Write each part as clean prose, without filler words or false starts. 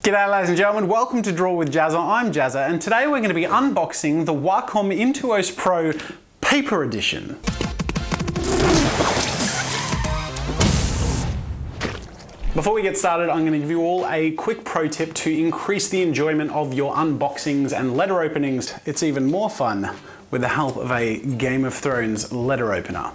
G'day ladies and gentlemen, welcome to Draw with Jazza. I'm Jazza and today we're going to be unboxing the Wacom Intuos Pro Paper Edition. Before we get started, I'm going to give you all a quick pro tip to increase the enjoyment of your unboxings and letter openings. It's even more fun with the help of a Game of Thrones letter opener.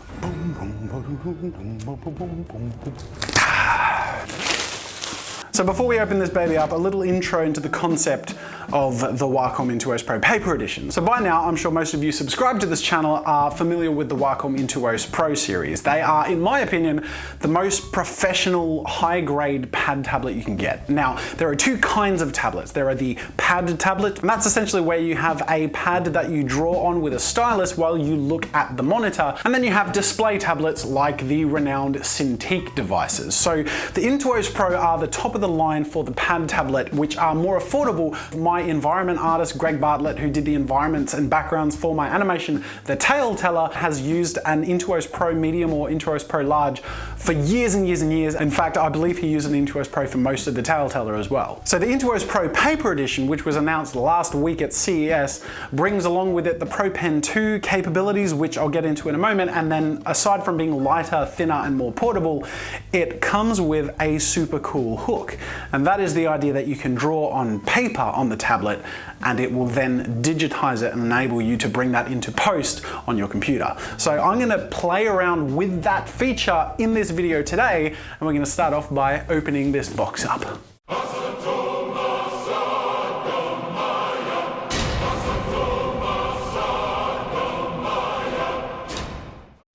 So before we open this baby up, a little intro into the concept of the Wacom Intuos Pro Paper Edition. So by now, I'm sure most of you subscribed to this channel are familiar with the Wacom Intuos Pro series. They are, in my opinion, the most professional, high-grade pad tablet you can get. Now, there are two kinds of tablets. There are the pad tablet, and that's essentially where you have a pad that you draw on with a stylus while you look at the monitor. And then you have display tablets like the renowned Cintiq devices. So the Intuos Pro are the top of the line for the pad tablet, which are more affordable. My environment artist, Greg Bartlett, who did the environments and backgrounds for my animation, The Tale Teller, has used an Intuos Pro Medium or Intuos Pro Large for years and years and years. In fact, I believe he used an Intuos Pro for most of The Tale Teller as well. So the Intuos Pro Paper Edition, which was announced last week at CES, brings along with it the Pro Pen 2 capabilities, which I'll get into in a moment. And then aside from being lighter, thinner, and more portable, it comes with a super cool hook. And that is the idea that you can draw on paper on the tablet and it will then digitize it and enable you to bring that into post on your computer. So I'm going to play around with that feature in this video today, and we're going to start off by opening this box up.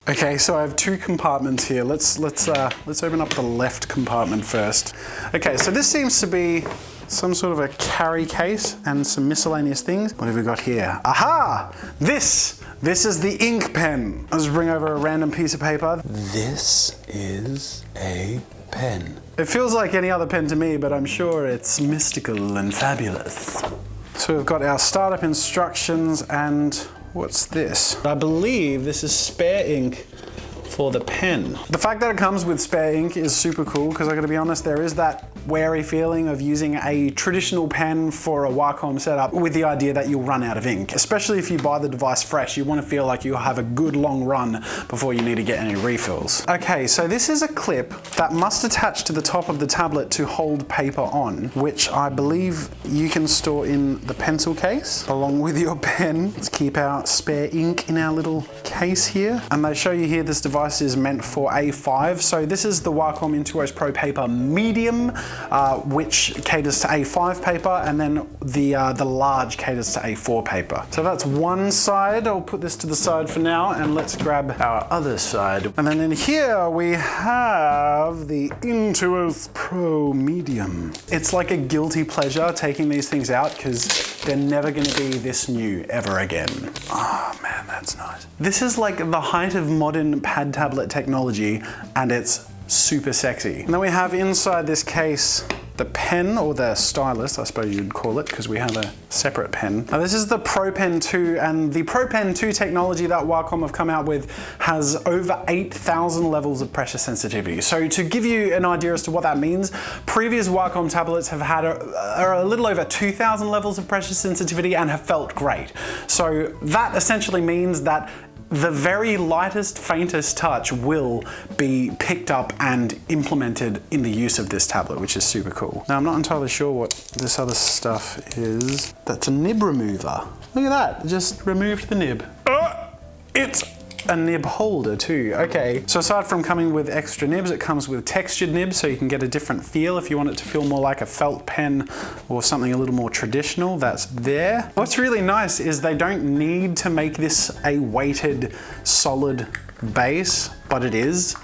Okay, so I have two compartments here. Let's open up the left compartment first. Okay, so this seems to be some sort of a carry case and some miscellaneous things. What have we got here? Aha! This is the ink pen. I'll just bring over a random piece of paper. This is a pen. It feels like any other pen to me, but I'm sure it's mystical and fabulous. So we've got our startup instructions and what's this? I believe this is spare ink for the pen. The fact that it comes with spare ink is super cool because I gotta be honest, there is that wary feeling of using a traditional pen for a Wacom setup with the idea that you'll run out of ink. Especially if you buy the device fresh, you want to feel like you'll have a good long run before you need to get any refills. Okay, so this is a clip that must attach to the top of the tablet to hold paper on, which I believe you can store in the pencil case along with your pen. Let's keep our spare ink in our little case here. And they show you here this device is meant for A5. So this is the Wacom Intuos Pro Paper Medium, which caters to A5 paper, and then the large caters to A4 paper. So that's one side. I'll put this to the side for now, and let's grab our other side. And then in here we have the Intuos Pro Medium. It's like a guilty pleasure taking these things out because they're never going to be this new ever again. Oh man, that's nice. This is like the height of modern pad tablet technology, and it's super sexy. And then we have inside this case the pen, or the stylus, I suppose you'd call it, because we have a separate pen. Now this is the Pro Pen 2, and the Pro Pen 2 technology that Wacom have come out with has over 8,000 levels of pressure sensitivity. So to give you an idea as to what that means, previous Wacom tablets have had a little over 2,000 levels of pressure sensitivity and have felt great. So that essentially means that the very lightest, faintest touch will be picked up and implemented in the use of this tablet, which is super cool. Now, I'm not entirely sure what this other stuff is. That's a nib remover. Look at that, just removed the nib. It's a nib holder too. Okay, so aside from coming with extra nibs, it comes with textured nibs, so you can get a different feel if you want it to feel more like a felt pen or something a little more traditional. That's there. What's really nice is they don't need to make this a weighted solid base, but it is,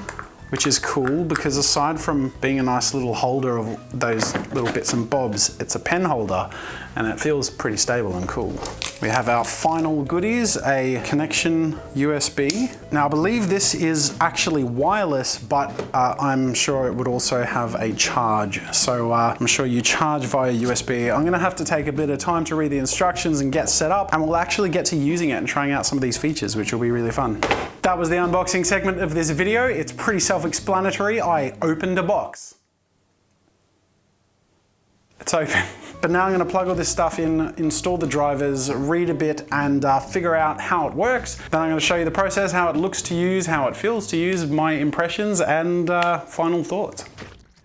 which is cool because aside from being a nice little holder of those little bits and bobs, it's a pen holder and it feels pretty stable and cool. We have our final goodies, a connection USB. Now I believe this is actually wireless, but I'm sure it would also have a charge. So I'm sure you charge via USB. I'm gonna have to take a bit of time to read the instructions and get set up, and we'll actually get to using it and trying out some of these features, which will be really fun. That was the unboxing segment of this video. It's pretty self-explanatory. I opened a box. It's open. But now I'm going to plug all this stuff in, install the drivers, read a bit, and figure out how it works. Then I'm going to show you the process, how it looks to use, how it feels to use, my impressions, and final thoughts.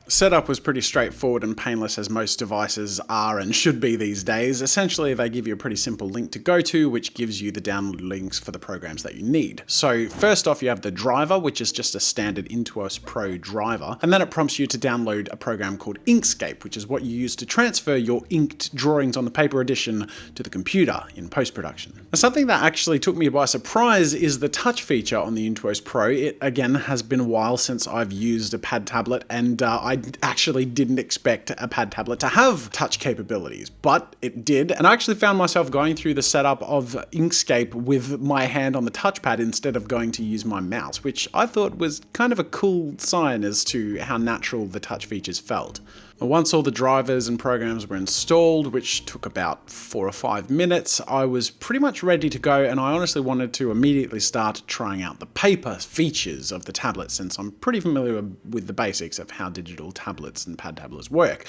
Setup was pretty straightforward and painless, as most devices are and should be these days. Essentially, they give you a pretty simple link to go to, which gives you the download links for the programs that you need. So first off, you have the driver, which is just a standard Intuos Pro driver. And then it prompts you to download a program called Inkscape, which is what you use to transfer your inked drawings on the paper edition to the computer in post-production. Now, something that actually took me by surprise is the touch feature on the Intuos Pro. It, again, has been a while since I've used a pad tablet, and I actually didn't expect a pad tablet to have touch capabilities, but it did. And I actually found myself going through the setup of Inkscape with my hand on the touchpad instead of going to use my mouse, which I thought was kind of a cool sign as to how natural the touch features felt. Once all the drivers and programs were installed, which took about 4 or 5 minutes, I was pretty much ready to go, and I honestly wanted to immediately start trying out the paper features of the tablet, since I'm pretty familiar with the basics of how digital tablets and pad tablets work.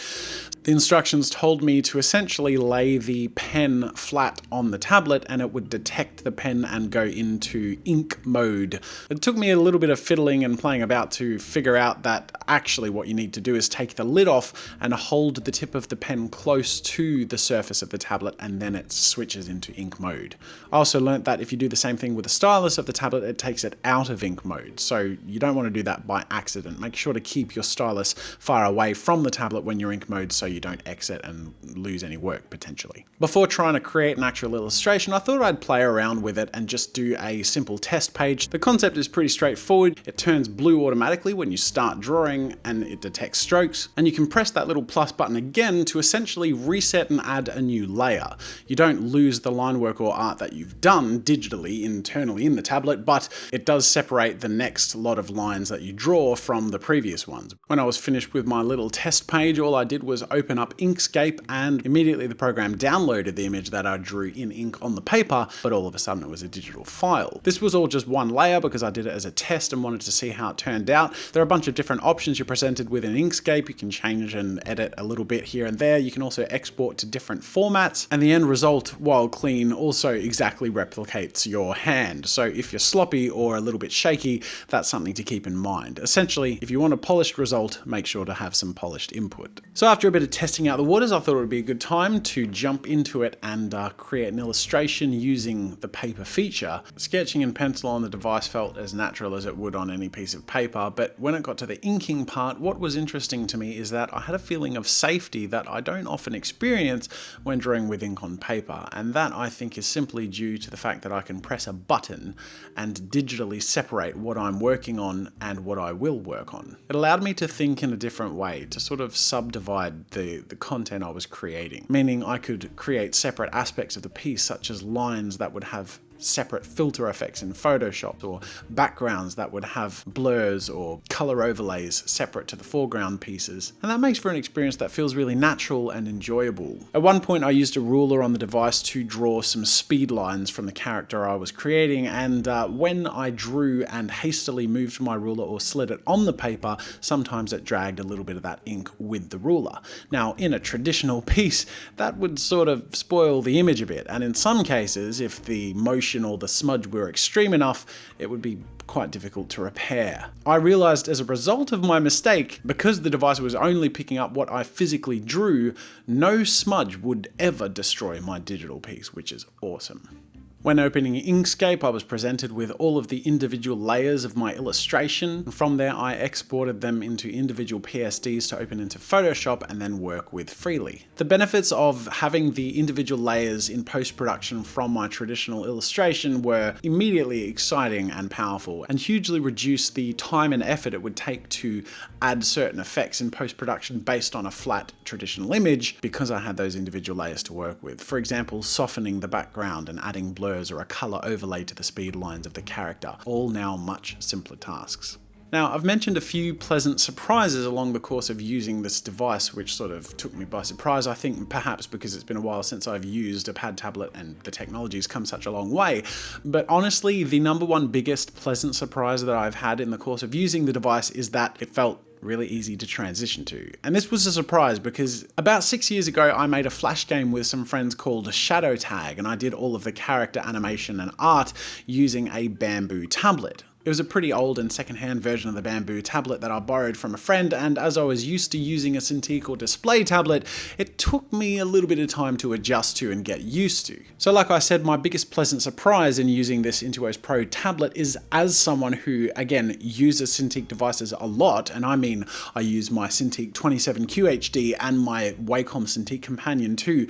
The instructions told me to essentially lay the pen flat on the tablet, and it would detect the pen and go into ink mode. It took me a little bit of fiddling and playing about to figure out that actually what you need to do is take the lid off and hold the tip of the pen close to the surface of the tablet, and then it switches into ink mode. I also learnt that if you do the same thing with the stylus of the tablet, it takes it out of ink mode. So you don't want to do that by accident. Make sure to keep your stylus far away from the tablet when you're ink mode so you don't exit and lose any work potentially. Before trying to create an actual illustration, I thought I'd play around with it and just do a simple test page. The concept is pretty straightforward. It turns blue automatically when you start drawing, and it detects strokes, and you can press that little plus button again to essentially reset and add a new layer. You don't lose the line work or art that you've done digitally internally in the tablet, but it does separate the next lot of lines that you draw from the previous ones. When I was finished with my little test page, all I did was open up Inkscape, and immediately the program downloaded the image that I drew in ink on the paper, but all of a sudden it was a digital file. This was all just one layer because I did it as a test and wanted to see how it turned out. There are a bunch of different options you're presented with in Inkscape. You can change and edit a little bit here and there. You can also export to different formats, and the end result, while clean, also exactly replicates your hand. So if you're sloppy or a little bit shaky, that's something to keep in mind. Essentially, if you want a polished result, make sure to have some polished input. So after a bit of testing out the waters, I thought it would be a good time to jump into it and create an illustration using the paper feature. Sketching in pencil on the device felt as natural as it would on any piece of paper, but when it got to the inking part, what was interesting to me is that I had a feeling of safety that I don't often experience when drawing with ink on paper, and that I think is simply due to the fact that I can press a button and digitally separate what I'm working on and what I will work on. It allowed me to think in a different way, to sort of subdivide the content I was creating, meaning I could create separate aspects of the piece, such as lines that would have separate filter effects in Photoshop, or backgrounds that would have blurs or color overlays separate to the foreground pieces. And that makes for an experience that feels really natural and enjoyable. At one point I used a ruler on the device to draw some speed lines from the character I was creating, and when I drew and hastily moved my ruler or slid it on the paper, sometimes it dragged a little bit of that ink with the ruler. Now, in a traditional piece, that would sort of spoil the image a bit, and in some cases, if the motion or the smudge were extreme enough, it would be quite difficult to repair. I realized as a result of my mistake, because the device was only picking up what I physically drew, no smudge would ever destroy my digital piece, which is awesome. When opening Inkscape, I was presented with all of the individual layers of my illustration. From there, I exported them into individual PSDs to open into Photoshop and then work with freely. The benefits of having the individual layers in post-production from my traditional illustration were immediately exciting and powerful, and hugely reduced the time and effort it would take to add certain effects in post-production based on a flat traditional image, because I had those individual layers to work with. For example, softening the background and adding blur or a color overlay to the speed lines of the character, all now much simpler tasks. Now, I've mentioned a few pleasant surprises along the course of using this device, which sort of took me by surprise. I think perhaps because it's been a while since I've used a pad tablet and the technology's come such a long way. But honestly, the number one biggest pleasant surprise that I've had in the course of using the device is that it felt really easy to transition to. And this was a surprise because about 6 years ago, I made a flash game with some friends called Shadow Tag, and I did all of the character animation and art using a bamboo tablet. It was a pretty old and secondhand version of the bamboo tablet that I borrowed from a friend, and as I was used to using a Cintiq or display tablet, it took me a little bit of time to adjust to and get used to. So like I said, my biggest pleasant surprise in using this Intuos Pro tablet is as someone who, again, uses Cintiq devices a lot, and I mean I use my Cintiq 27QHD and my Wacom Cintiq Companion 2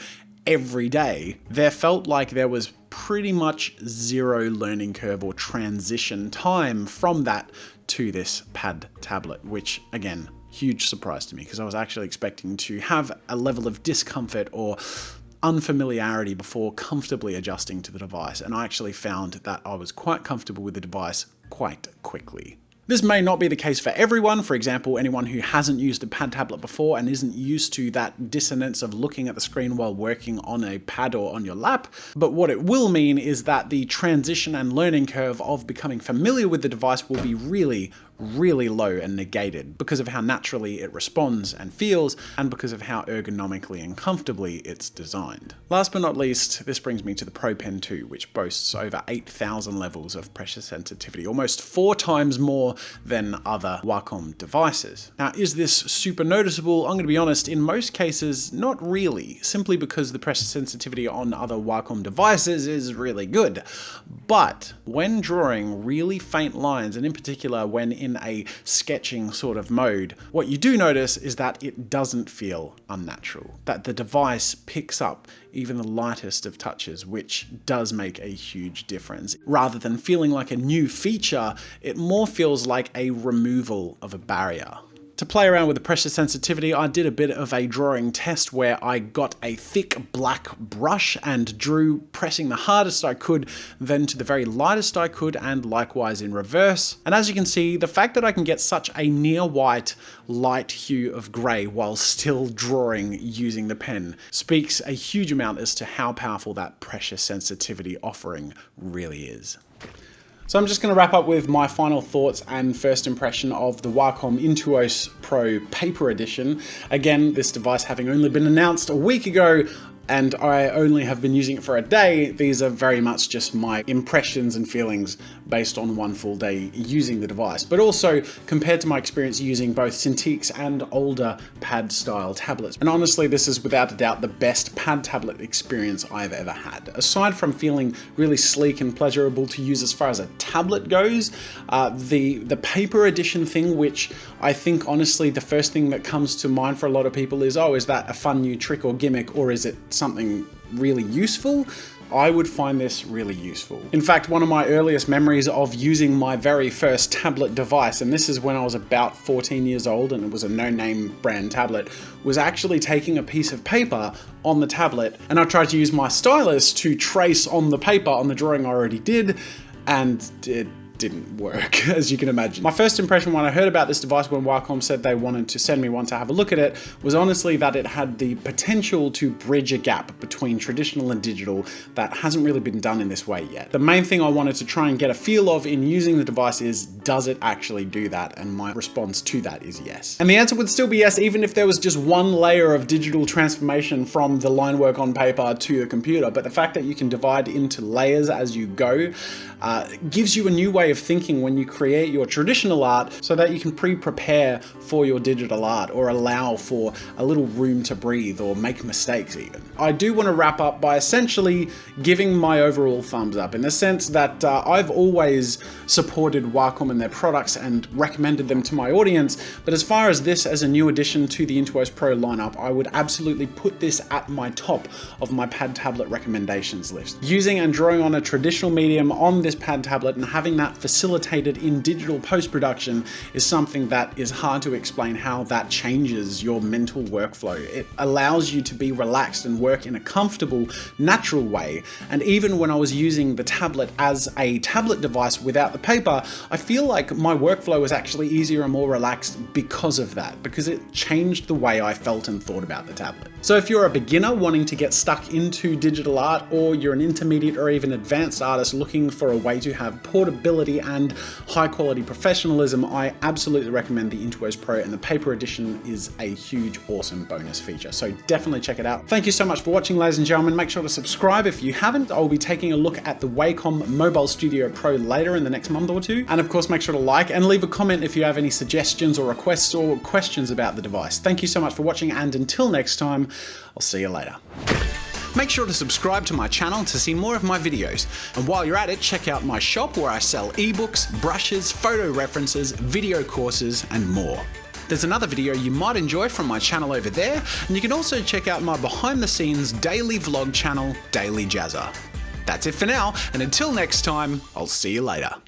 every day, there felt like there was pretty much zero learning curve or transition time from that to this pad tablet, which again, huge surprise to me because I was actually expecting to have a level of discomfort or unfamiliarity before comfortably adjusting to the device, and I actually found that I was quite comfortable with the device quite quickly. This may not be the case for everyone. For example, anyone who hasn't used a pad tablet before and isn't used to that dissonance of looking at the screen while working on a pad or on your lap. But what it will mean is that the transition and learning curve of becoming familiar with the device will be really low and negated because of how naturally it responds and feels, and because of how ergonomically and comfortably it's designed. Last but not least, this brings me to the Pro Pen 2, which boasts over 8,000 levels of pressure sensitivity, almost 4 times more than other Wacom devices. Now, is this super noticeable? I'm going to be honest, in most cases, not really, simply because the pressure sensitivity on other Wacom devices is really good. But when drawing really faint lines, and in particular when in a sketching sort of mode, what you do notice is that it doesn't feel unnatural, that the device picks up even the lightest of touches, which does make a huge difference. Rather than feeling like a new feature, it more feels like a removal of a barrier. To play around with the pressure sensitivity, I did a bit of a drawing test where I got a thick black brush and drew, pressing the hardest I could, then to the very lightest I could, and likewise in reverse. And as you can see, the fact that I can get such a near white, light hue of grey while still drawing using the pen speaks a huge amount as to how powerful that pressure sensitivity offering really is. So I'm just going to wrap up with my final thoughts and first impression of the Wacom Intuos Pro Paper Edition. Again, this device having only been announced a week ago, and I only have been using it for a day. These are very much just my impressions and feelings based on one full day using the device, but also compared to my experience using both Cintiqs and older pad style tablets. And honestly, this is without a doubt the best pad tablet experience I've ever had. Aside from feeling really sleek and pleasurable to use as far as a tablet goes, the paper edition thing, which I think honestly the first thing that comes to mind for a lot of people is, oh, is that a fun new trick or gimmick, or is it something really useful? I would find this really useful. In fact, one of my earliest memories of using my very first tablet device, and this is when I was about 14 years old and it was a no-name brand tablet, was actually taking a piece of paper on the tablet, and I tried to use my stylus to trace on the paper on the drawing I already did, and it didn't work, as you can imagine. My first impression when I heard about this device, when Wacom said they wanted to send me one to have a look at it, was honestly that it had the potential to bridge a gap between traditional and digital that hasn't really been done in this way yet. The main thing I wanted to try and get a feel of in using the device is, does it actually do that? And my response to that is yes. And the answer would still be yes, even if there was just one layer of digital transformation from the line work on paper to the computer. But the fact that you can divide into layers as you go gives you a new way of thinking when you create your traditional art, so that you can pre-prepare for your digital art, or allow for a little room to breathe or make mistakes even. I do want to wrap up by essentially giving my overall thumbs up, in the sense that I've always supported Wacom and their products and recommended them to my audience, but as far as this as a new addition to the Intuos Pro lineup, I would absolutely put this at my top of my pad tablet recommendations list. Using and drawing on a traditional medium on this pad tablet and having that facilitated in digital post-production is something that is hard to explain how that changes your mental workflow. It allows you to be relaxed and work in a comfortable, natural way. And even when I was using the tablet as a tablet device without the paper, I feel like my workflow was actually easier and more relaxed because of that, because it changed the way I felt and thought about the tablet. So if you're a beginner wanting to get stuck into digital art, or you're an intermediate or even advanced artist looking for a way to have portability quality and high quality professionalism, I absolutely recommend the Intuos Pro, and the paper edition is a huge, awesome bonus feature. So definitely check it out. Thank you so much for watching, ladies and gentlemen. Make sure to subscribe if you haven't. I'll be taking a look at the Wacom Mobile Studio Pro later in the next month or two. And of course, make sure to like and leave a comment if you have any suggestions or requests or questions about the device. Thank you so much for watching, and until next time, I'll see you later. Make sure to subscribe to my channel to see more of my videos. And while you're at it, check out my shop where I sell ebooks, brushes, photo references, video courses, and more. There's another video you might enjoy from my channel over there, and you can also check out my behind the scenes daily vlog channel, Daily JAZZA. That's it for now, and until next time, I'll see you later.